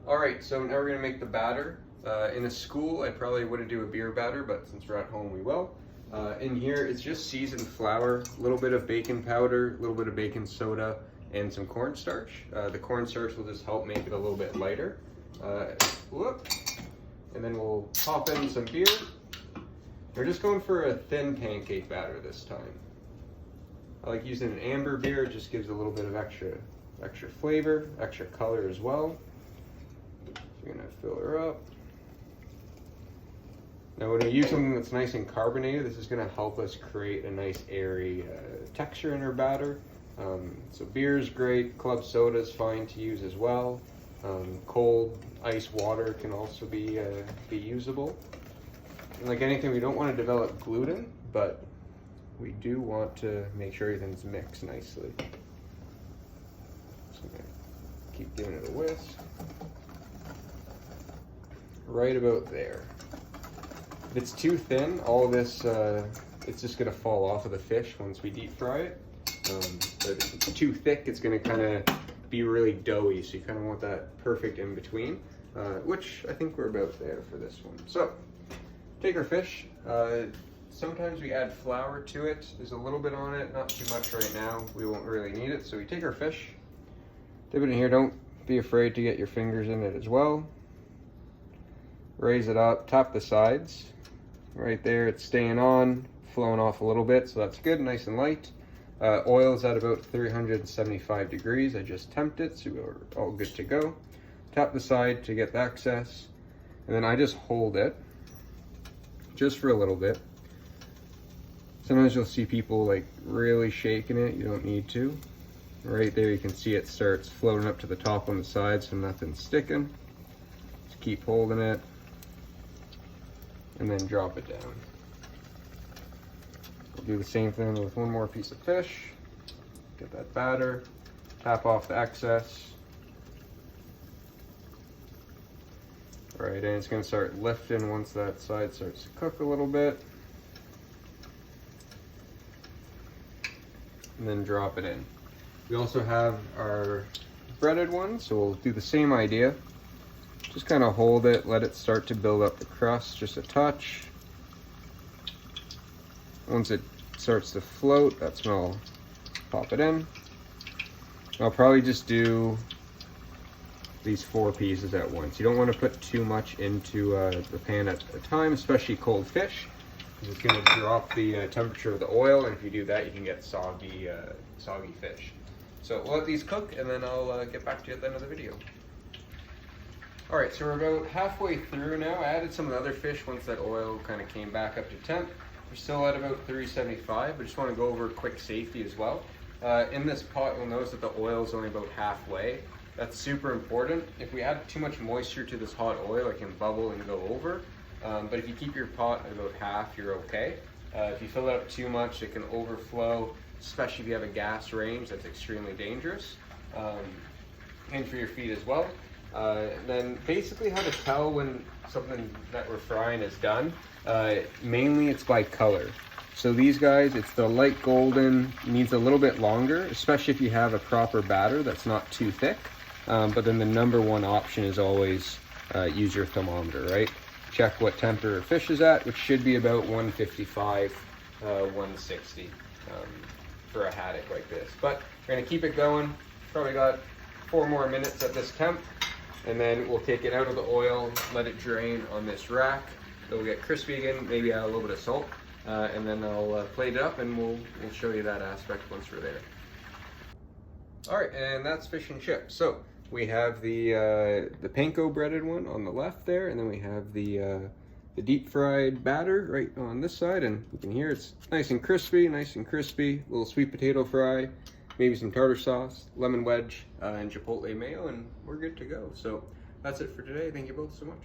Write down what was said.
Alright, so now we're going to make the batter. In a school, I probably wouldn't do a beer batter, but since we're at home, we will. In here, it's just seasoned flour, a little bit of baking powder, a little bit of baking soda, and some cornstarch. The cornstarch will just help make it a little bit lighter. And then we'll pop in some beer. We're just going for a thin pancake batter this time. I like using an amber beer, it just gives a little bit of extra flavor, extra color as well. So we're gonna fill her up. Now when we use something that's nice and carbonated, this is gonna help us create a nice airy texture in our batter. So beer is great, club soda is fine to use as well. Cold ice water can also be usable. And like anything, we don't want to develop gluten, but we do want to make sure everything's mixed nicely. So I'm gonna keep giving it a whisk. Right about there. If it's too thin, all of this, it's just gonna fall off of the fish once we deep fry it. But if it's too thick, it's gonna kind of be really doughy, so you kind of want that perfect in between, which I think we're about there for this one. So, take our fish. Sometimes we add flour to it. There's a little bit on it, not too much right now. We won't really need it. So we take our fish, dip it in here. Don't be afraid to get your fingers in it as well. Raise it up, tap the sides. Right there, it's staying on, flowing off a little bit, so that's good, nice and light. Oil is at about 375 degrees. I just temped it, so we're all good to go. Tap the side to get the excess, and then I just hold it just for a little bit. Sometimes you'll see people like really shaking it. You don't need to. Right there, you can see it starts floating up to the top on the side, so nothing's sticking. Just keep holding it, and then drop it down. We'll do the same thing with one more piece of fish. Get that batter, tap off the excess. All right, and it's gonna start lifting once that side starts to cook a little bit. And then drop it in. We also have our breaded one, so we'll do the same idea. Just kind of hold it, let it start to build up the crust just a touch. Once it starts to float, that's when I'll pop it in. I'll probably just do these 4 pieces at once. You don't want to put too much into the pan at a time, especially cold fish, because it's going to drop the temperature of the oil, and if you do that, you can get soggy fish. So we'll let these cook, and then I'll get back to you at the end of the video. Alright, so we're about halfway through now. I added some of the other fish once that oil kind of came back up to temp. We're still at about 375, but just want to go over quick safety as well. In this pot, you'll notice that the oil is only about halfway. That's super important. If we add too much moisture to this hot oil, it can bubble and go over. But if you keep your pot at about half, you're okay. If you fill it up too much, it can overflow, especially if you have a gas range. That's extremely dangerous. And for your feet as well. Then basically how to tell when something that we're frying is done, mainly it's by color. So these guys, it's the light golden, needs a little bit longer, especially if you have a proper batter that's not too thick. But then the #1 option is always use your thermometer, right? Check what temperature fish is at, which should be about 155, 160 for a haddock like this. But we're gonna keep it going. Probably got 4 more minutes at this temp, and then we'll take it out of the oil, let it drain on this rack. It'll get crispy again, maybe add a little bit of salt, and then I'll plate it up, and we'll show you that aspect once we're there. All right, and that's fish and chips. So we have the panko breaded one on the left there, and then we have the deep fried batter right on this side, and you can hear it's nice and crispy, little sweet potato fry, maybe some tartar sauce, lemon wedge, and chipotle mayo, and we're good to go. So that's it for today. Thank you both so much.